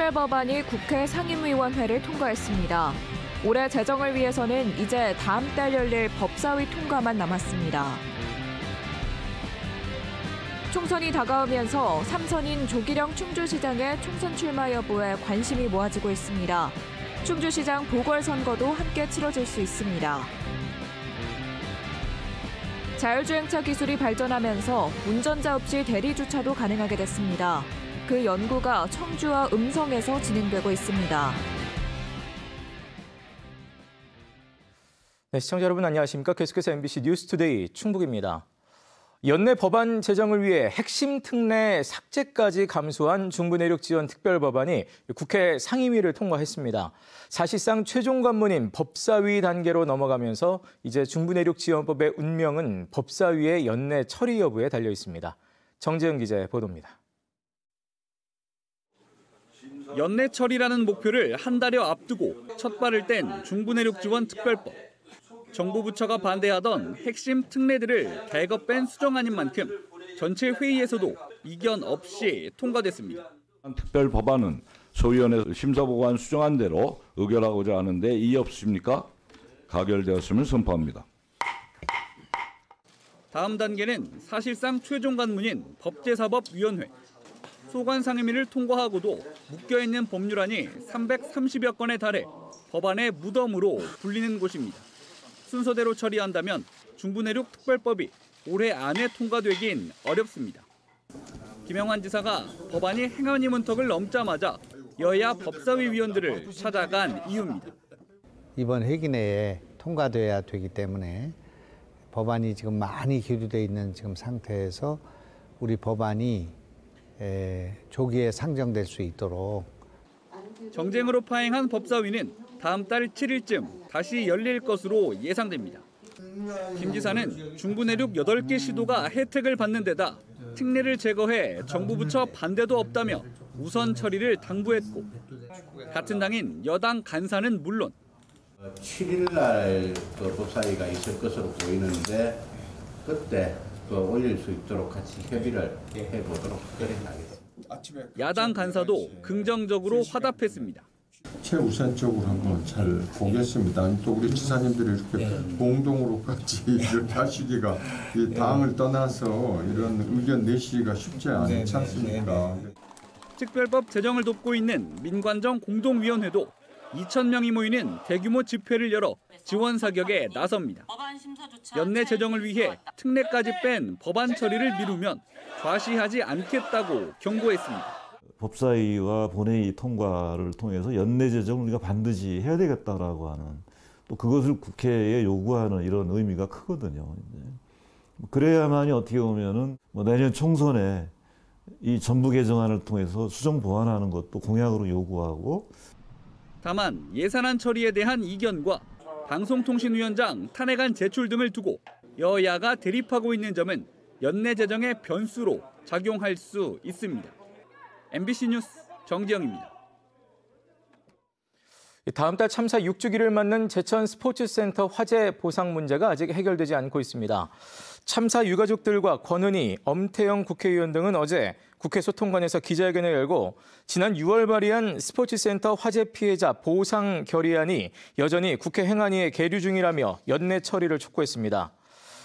특별법안이 국회 상임위원회를 통과했습니다. 올해 재정을 위해서는 이제 다음 달 열릴 법사위 통과만 남았습니다. 총선이 다가오면서 3선인 조기령 충주시장의 총선 출마 여부에 관심이 모아지고 있습니다. 충주시장 보궐선거도 함께 치러질 수 있습니다. 자율주행차 기술이 발전하면서 운전자 없이 대리주차도 가능하게 됐습니다. 그 연구가 청주와 음성에서 진행되고 있습니다. 네, 시청자 여러분 안녕하십니까? 계속해서 MBC 뉴스투데이 충북입니다. 연내 법안 제정을 위해 핵심 특례 삭제까지 감수한 중부내륙 지원 특별법안이 국회 상임위를 통과했습니다. 사실상 최종 관문인 법사위 단계로 넘어가면서 이제 중부내륙 지원법의 운명은 법사위의 연내 처리 여부에 달려 있습니다. 정재은 기자의 보도입니다. 연내 처리라는 목표를 한 달여 앞두고 첫 발을 뗀 중부내륙 지원 특별법. 정부 부처가 반대하던 핵심 특례들을 대거 뺀 수정안인 만큼 전체 회의에서도 이견 없이 통과됐습니다. 특별 법안은 소위원회 심사보고한 수정안대로 의결하고자 하는데 이의 없으십니까? 가결되었음을 선포합니다. 다음 단계는 사실상 최종 관문인 법제사법위원회. 소관 상임위를 통과하고도 묶여있는 법률안이 330여 건에 달해 법안의 무덤으로 불리는 곳입니다. 순서대로 처리한다면 중부내륙 특별법이 올해 안에 통과되긴 어렵습니다. 김영환 지사가 법안이 행안위 문턱을 넘자마자 여야 법사위 위원들을 찾아간 이유입니다. 이번 회기 내에 통과돼야 되기 때문에 법안이 지금 많이 기류되어 있는 지금 상태에서 우리 법안이 조기에 상정될 수 있도록. 정쟁으로 파행한 법사위는 다음 달 7일쯤 다시 열릴 것으로 예상됩니다. 김 지사는 중부내륙 8개 시도가 혜택을 받는 데다 특례를 제거해 정부 부처 반대도 없다며 우선 처리를 당부했고 같은 당인 여당 간사는 물론 7일 날 법사위가 있을 것으로 보이는데 그때 올릴 수 있도록 같이 협의를 해보도록 하겠습니다. 야당 간사도 긍정적으로 화답했습니다. 최우선적으로 한번 잘 보겠습니다. 또 우리 지사님들이 이렇게 공동으로까지 이렇게 하시기가 이 당을 떠나서 이런 의견 내시기가 쉽지 않지 않습니까? 특별법 제정을 돕고 있는 민관정 공동위원회도 2,000명이 모이는 대규모 집회를 열어 지원 사격에 나섭니다. 연내 제정을 위해 특례까지 뺀 법안 처리를 미루면 과시하지 않겠다고 경고했습니다. 법사위와 본회의 통과를 통해서 연내 제정을 우리가 반드시 해야 되겠다라고 하는 또 그것을 국회에 요구하는 이런 의미가 크거든요. 그래야만이 어떻게 보면은 내년 총선에 이 전부 개정안을 통해서 수정 보완하는 것도 공약으로 요구하고. 다만 예산안 처리에 대한 이견과 방송통신위원장 탄핵안 제출 등을 두고 여야가 대립하고 있는 점은 연내 제정의 변수로 작용할 수 있습니다. MBC 뉴스 정지영입니다. 다음 달 참사 6주기를 맞는 제천 스포츠센터 화재 보상 문제가 아직 해결되지 않고 있습니다. 참사 유가족들과 권은희, 엄태영 국회의원 등은 어제 국회 소통관에서 기자회견을 열고 지난 6월 발의한 스포츠센터 화재 피해자 보상 결의안이 여전히 국회 행안위에 계류 중이라며 연내 처리를 촉구했습니다.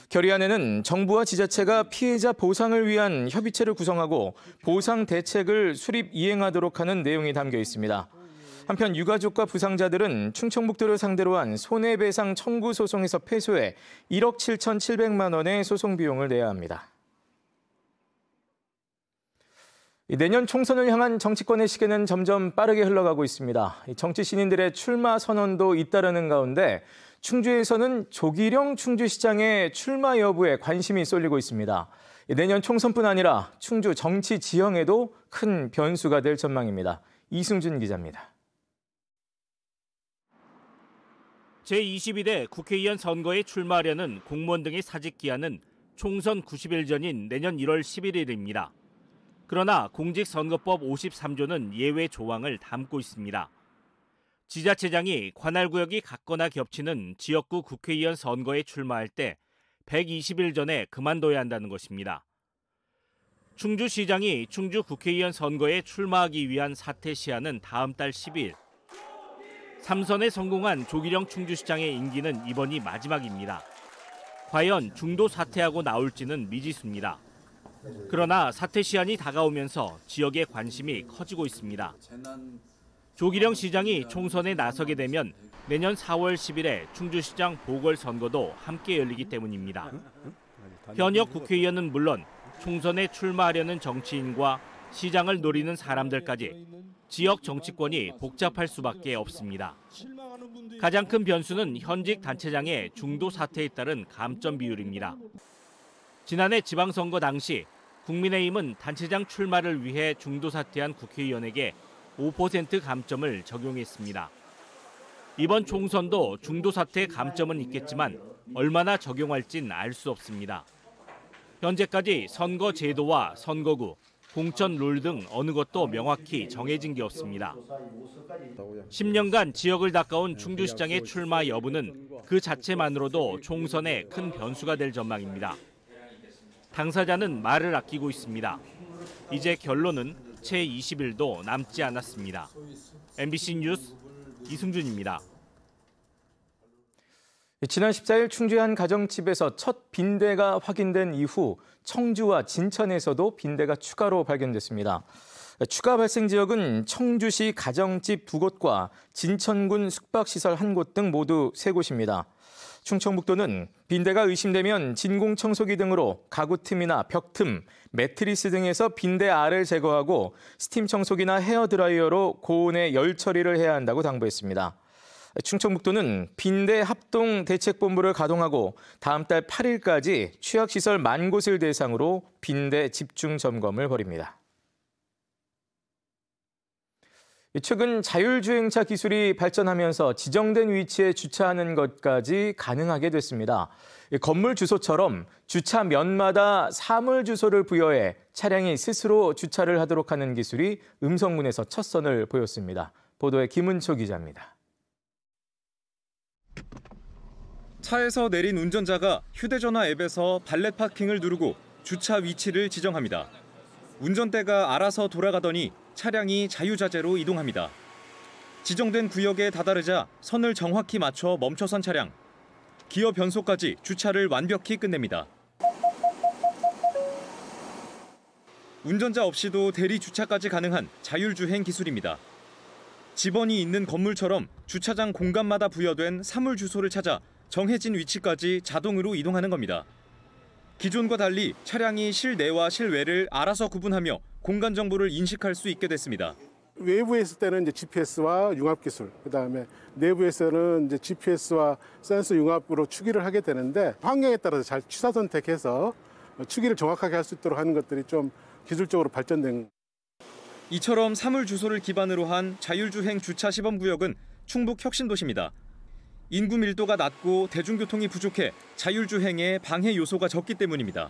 결의안에는 정부와 지자체가 피해자 보상을 위한 협의체를 구성하고 보상 대책을 수립 이행하도록 하는 내용이 담겨 있습니다. 한편 유가족과 부상자들은 충청북도를 상대로 한 손해배상 청구 소송에서 패소해 1억 7,700만 원의 소송 비용을 내야 합니다. 내년 총선을 향한 정치권의 시계는 점점 빠르게 흘러가고 있습니다. 정치 신인들의 출마 선언도 잇따르는 가운데 충주에서는 조기령 충주시장의 출마 여부에 관심이 쏠리고 있습니다. 내년 총선뿐 아니라 충주 정치 지형에도 큰 변수가 될 전망입니다. 이승준 기자입니다. 제22대 국회의원 선거에 출마하려는 공무원 등의 사직 기한은 총선 90일 전인 내년 1월 11일입니다. 그러나 공직선거법 53조는 예외 조항을 담고 있습니다. 지자체장이 관할구역이 같거나 겹치는 지역구 국회의원 선거에 출마할 때 120일 전에 그만둬야 한다는 것입니다. 충주시장이 충주 국회의원 선거에 출마하기 위한 사퇴 시한은 다음 달 12일. 3선에 성공한 조기령 충주시장의 임기는 이번이 마지막입니다. 과연 중도 사퇴하고 나올지는 미지수입니다. 그러나 사퇴 시한이 다가오면서 지역의 관심이 커지고 있습니다. 조기령 시장이 총선에 나서게 되면 내년 4월 10일에 충주시장 보궐선거도 함께 열리기 때문입니다. 현역 국회의원은 물론 총선에 출마하려는 정치인과 시장을 노리는 사람들까지 지역 정치권이 복잡할 수밖에 없습니다. 가장 큰 변수는 현직 단체장의 중도 사퇴에 따른 감점 비율입니다. 지난해 지방선거 당시 국민의힘은 단체장 출마를 위해 중도 사퇴한 국회의원에게 5% 감점을 적용했습니다. 이번 총선도 중도 사퇴 감점은 있겠지만 얼마나 적용할진 알 수 없습니다. 현재까지 선거 제도와 선거구, 공천 룰 등 어느 것도 명확히 정해진 게 없습니다. 10년간 지역을 닦아온 충주시장의 출마 여부는 그 자체만으로도 총선에 큰 변수가 될 전망입니다. 당사자는 말을 아끼고 있습니다. 이제 결론은 채 20일도 남지 않았습니다. MBC 뉴스 이승준입니다. 지난 14일 충주의 한 가정집에서 첫 빈대가 확인된 이후 청주와 진천에서도 빈대가 추가로 발견됐습니다. 추가 발생 지역은 청주시 가정집 2곳과 진천군 숙박시설 1곳 등 모두 3곳입니다. 충청북도는 빈대가 의심되면 진공청소기 등으로 가구 틈이나 벽 틈, 매트리스 등에서 빈대 알을 제거하고 스팀 청소기나 헤어드라이어로 고온에 열 처리를 해야 한다고 당부했습니다. 충청북도는 빈대 합동 대책본부를 가동하고 다음 달 8일까지 취약시설 10,000곳을 대상으로 빈대 집중 점검을 벌입니다. 최근 자율주행차 기술이 발전하면서 지정된 위치에 주차하는 것까지 가능하게 됐습니다. 건물 주소처럼 주차면마다 사물 주소를 부여해 차량이 스스로 주차를 하도록 하는 기술이 음성문에서 첫 선을 보였습니다. 보도에 김은초 기자입니다. 차에서 내린 운전자가 휴대전화 앱에서 발렛 파킹을 누르고 주차 위치를 지정합니다. 운전대가 알아서 돌아가더니 차량이 자유자재로 이동합니다. 지정된 구역에 다다르자 선을 정확히 맞춰 멈춰선 차량. 기어 변속까지 주차를 완벽히 끝냅니다. 운전자 없이도 대리 주차까지 가능한 자율주행 기술입니다. 집원이 있는 건물처럼 주차장 공간마다 부여된 사물 주소를 찾아 정해진 위치까지 자동으로 이동하는 겁니다. 기존과 달리 차량이 실내와 실외를 알아서 구분하며 공간 정보를 인식할 수 있게 됐습니다. 외부에 있을 때는 이제 GPS와 융합 기술, 그다음에 내부에서는 이제 GPS와 센서 융합으로 추기를 하게 되는데 환경에 따라서 잘 취사 선택해서 추기를 정확하게 할 수 있도록 하는 것들이 좀 기술적으로 발전된. 이처럼 사물 주소를 기반으로 한 자율주행 주차 시범구역은 충북 혁신도시입니다. 인구 밀도가 낮고 대중교통이 부족해 자율주행에 방해 요소가 적기 때문입니다.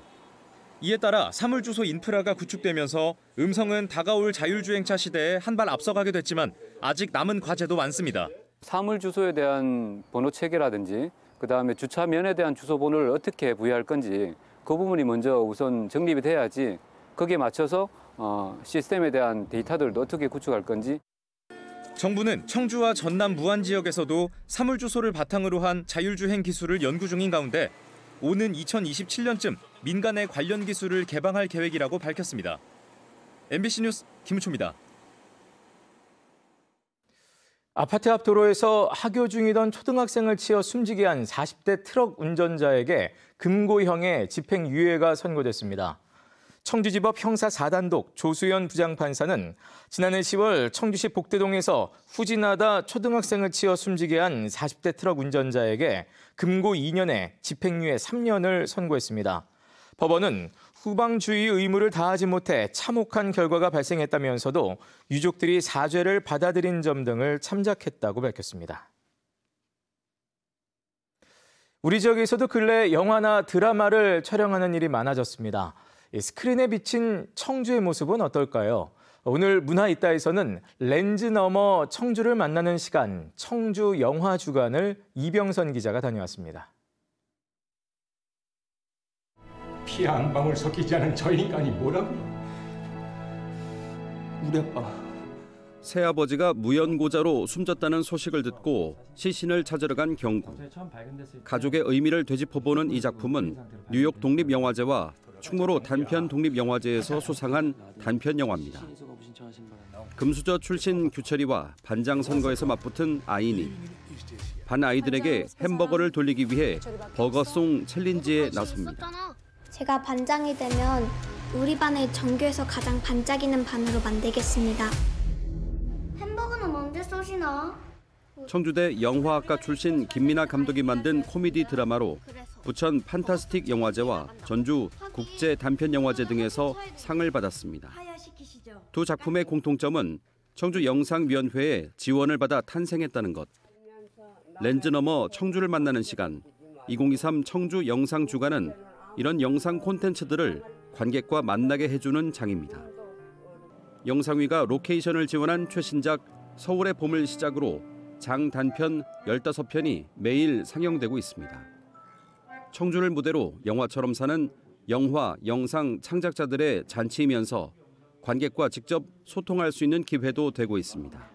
이에 따라 사물주소 인프라가 구축되면서 음성은 다가올 자율주행차 시대에 한 발 앞서가게 됐지만 아직 남은 과제도 많습니다. 사물주소에 대한 번호 체계라든지 그다음에 주차면에 대한 주소번호를 어떻게 부여할 건지 그 부분이 먼저 우선 정립이 돼야지 거기에 맞춰서 시스템에 대한 데이터들도 어떻게 구축할 건지. 정부는 청주와 전남 무안 지역에서도 사물주소를 바탕으로 한 자율주행 기술을 연구 중인 가운데 오는 2027년쯤 민간의 관련 기술을 개방할 계획이라고 밝혔습니다. MBC 뉴스 김우초입니다. 아파트 앞 도로에서 하교 중이던 초등학생을 치어 숨지게 한 40대 트럭 운전자에게 금고형의 집행유예가 선고됐습니다. 청주지법 형사 4단독 조수연 부장판사는 지난해 10월 청주시 복대동에서 후진하다 초등학생을 치어 숨지게 한 40대 트럭 운전자에게 금고 2년에 집행유예 3년을 선고했습니다. 법원은 후방주의 의무를 다하지 못해 참혹한 결과가 발생했다면서도 유족들이 사죄를 받아들인 점 등을 참작했다고 밝혔습니다. 우리 지역에서도 근래 영화나 드라마를 촬영하는 일이 많아졌습니다. 스크린에 비친 청주의 모습은 어떨까요? 오늘 문화있다에서는 렌즈 너머 청주를 만나는 시간, 청주 영화주간을 이병선 기자가 다녀왔습니다. 피 한 방울 섞이지 않은 저 인간이 뭐라고요? 우리 아빠. 새아버지가 무연고자로 숨졌다는 소식을 듣고 시신을 찾으러 간 경구. 가족의 의미를 되짚어보는 이 작품은 뉴욕 독립영화제와 충무로 단편 독립영화제에서 수상한 단편 영화입니다. 금수저 출신 규철이와 반장 선거에서 맞붙은 아인이 반 아이들에게 햄버거를 돌리기 위해 버거송 챌린지에 나섭니다. 제가 반장이 되면 우리 반을 전교에서 가장 반짝이는 반으로 만들겠습니다. 햄버거는 언제 쏘시나? 청주대 영화학과 출신 김민아 감독이 만든 코미디 드라마로 부천 판타스틱 영화제와 전주 국제 단편 영화제 등에서 상을 받았습니다. 두 작품의 공통점은 청주 영상위원회의 지원을 받아 탄생했다는 것. 렌즈 너머 청주를 만나는 시간, 2023 청주 영상주간은 이런 영상 콘텐츠들을 관객과 만나게 해주는 장입니다. 영상위가 로케이션을 지원한 최신작 서울의 봄을 시작으로 장 단편 15편이 매일 상영되고 있습니다. 청주를 무대로 영화처럼 사는 영화, 영상 창작자들의 잔치이면서 관객과 직접 소통할 수 있는 기회도 되고 있습니다.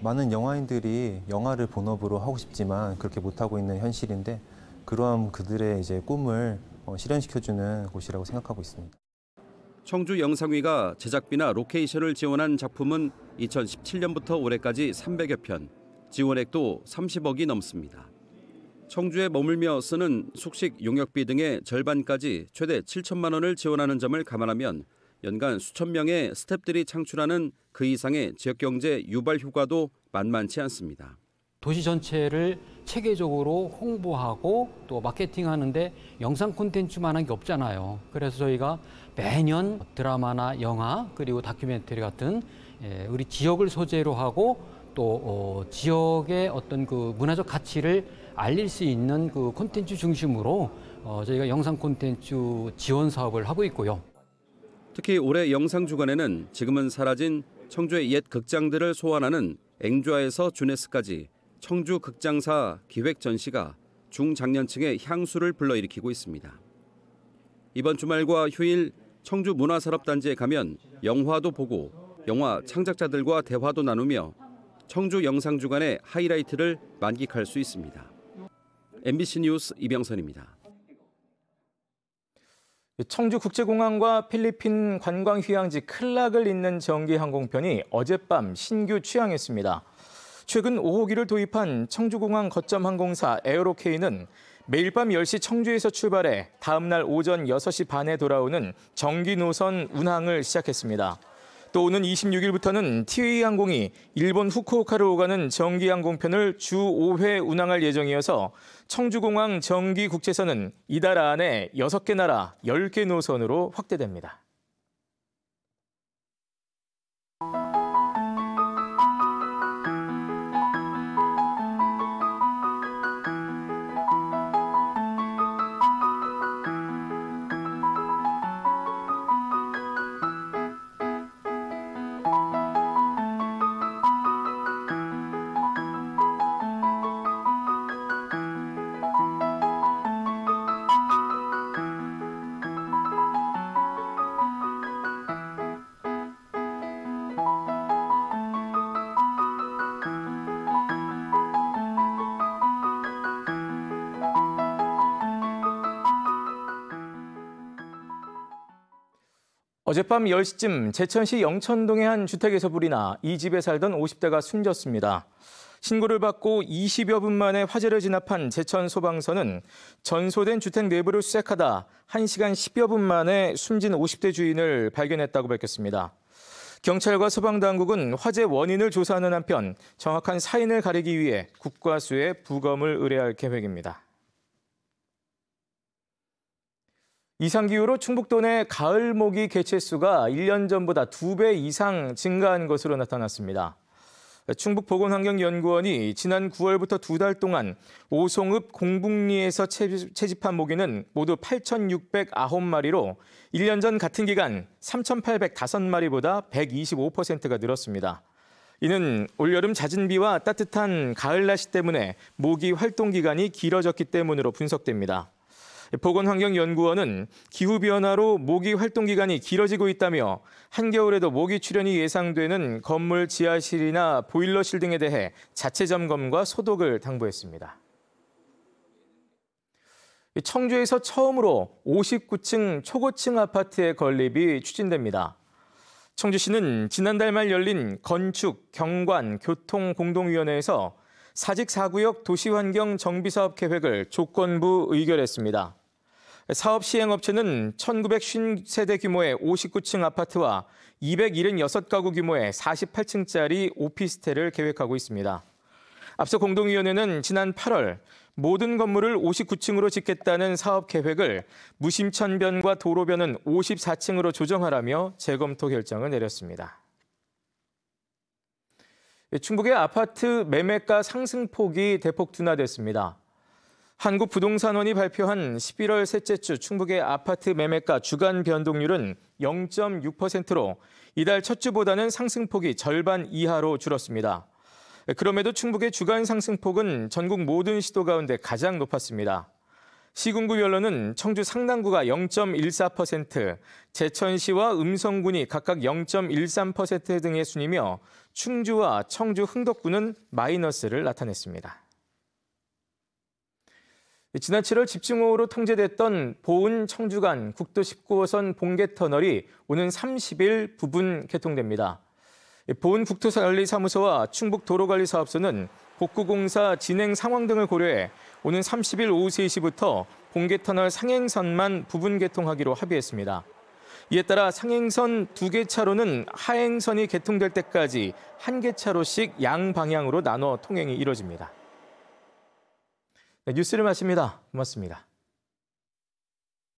많은 영화인들이 영화를 본업으로 하고 싶지만 그렇게 못하고 있는 현실인데 그러한 그들의 이제 꿈을 실현시켜주는 곳이라고 생각하고 있습니다. 청주 영상위가 제작비나 로케이션을 지원한 작품은 2017년부터 올해까지 300여 편, 지원액도 30억이 넘습니다. 청주에 머물며 쓰는 숙식, 용역비 등의 절반까지 최대 7천만 원을 지원하는 점을 감안하면 연간 수천 명의 스태프들이 창출하는 그 이상의 지역경제 유발 효과도 만만치 않습니다. 도시 전체를 체계적으로 홍보하고 또 마케팅하는데 영상 콘텐츠만한 게 없잖아요. 그래서 저희가 매년 드라마나 영화 그리고 다큐멘터리 같은 우리 지역을 소재로 하고 또 지역의 어떤 그 문화적 가치를 알릴 수 있는 그 콘텐츠 중심으로 저희가 영상 콘텐츠 지원 사업을 하고 있고요. 특히 올해 영상주간에는 지금은 사라진 청주의 옛 극장들을 소환하는 앵좌에서 주네스까지 청주 극장사 기획 전시가 중장년층의 향수를 불러일으키고 있습니다. 이번 주말과 휴일 청주 문화산업단지에 가면 영화도 보고 영화 창작자들과 대화도 나누며 청주 영상주간의 하이라이트를 만끽할 수 있습니다. MBC 뉴스 이병선입니다. 청주국제공항과 필리핀 관광휴양지 클락을 잇는 전기항공편이 어젯밤 신규 취항했습니다. 최근 5호기를 도입한 청주공항 거점 항공사 에어로케이는 매일 밤 10시 청주에서 출발해 다음 날 오전 6시 반에 돌아오는 정기 노선 운항을 시작했습니다. 또 오는 26일부터는 티웨이항공이 일본 후쿠오카로 오가는 정기항공편을 주 5회 운항할 예정이어서 청주공항 정기국제선은 이달 안에 6개 나라 10개 노선으로 확대됩니다. 어젯밤 10시쯤 제천시 영천동의 한 주택에서 불이 나 이 집에 살던 50대가 숨졌습니다. 신고를 받고 20여 분 만에 화재를 진압한 제천 소방서는 전소된 주택 내부를 수색하다 1시간 10여 분 만에 숨진 50대 주인을 발견했다고 밝혔습니다. 경찰과 소방당국은 화재 원인을 조사하는 한편 정확한 사인을 가리기 위해 국과수에 부검을 의뢰할 계획입니다. 이상기후로 충북도 내 가을 모기 개체수가 1년 전보다 2배 이상 증가한 것으로 나타났습니다. 충북보건환경연구원이 지난 9월부터 2달 동안 오송읍 공북리에서 채집한 모기는 모두 8,609마리로 1년 전 같은 기간 3,805마리보다 125%가 늘었습니다. 이는 올여름 잦은 비와 따뜻한 가을 날씨 때문에 모기 활동 기간이 길어졌기 때문으로 분석됩니다. 보건환경연구원은 기후변화로 모기 활동 기간이 길어지고 있다며 한겨울에도 모기 출현이 예상되는 건물 지하실이나 보일러실 등에 대해 자체 점검과 소독을 당부했습니다. 청주에서 처음으로 59층 초고층 아파트의 건립이 추진됩니다. 청주시는 지난달 말 열린 건축, 경관, 교통 공동위원회에서 사직 4구역 도시환경 정비사업 계획을 조건부 의결했습니다. 사업 시행업체는 1950세대 규모의 59층 아파트와 276가구 규모의 48층짜리 오피스텔을 계획하고 있습니다. 앞서 공동위원회는 지난 8월 모든 건물을 59층으로 짓겠다는 사업 계획을 무심천변과 도로변은 54층으로 조정하라며 재검토 결정을 내렸습니다. 충북의 아파트 매매가 상승폭이 대폭 둔화됐습니다. 한국부동산원이 발표한 11월 셋째 주 충북의 아파트 매매가 주간 변동률은 0.6%로 이달 첫 주보다는 상승폭이 절반 이하로 줄었습니다. 그럼에도 충북의 주간 상승폭은 전국 모든 시도 가운데 가장 높았습니다. 시군구별로는 청주 상당구가 0.14%, 제천시와 음성군이 각각 0.13% 등의 순이며 충주와 청주 흥덕구는 마이너스를 나타냈습니다. 지난 7월 집중호우로 통제됐던 보은 청주 간 국도 19호선 봉계터널이 오는 30일 부분 개통됩니다. 보은 국토관리사무소와 충북도로관리사업소는 복구공사 진행 상황 등을 고려해 오는 30일 오후 3시부터 봉계터널 상행선만 부분 개통하기로 합의했습니다. 이에 따라 상행선 2개 차로는 하행선이 개통될 때까지 1개 차로씩 양방향으로 나눠 통행이 이뤄집니다. 네, 뉴스를 마칩니다. 고맙습니다.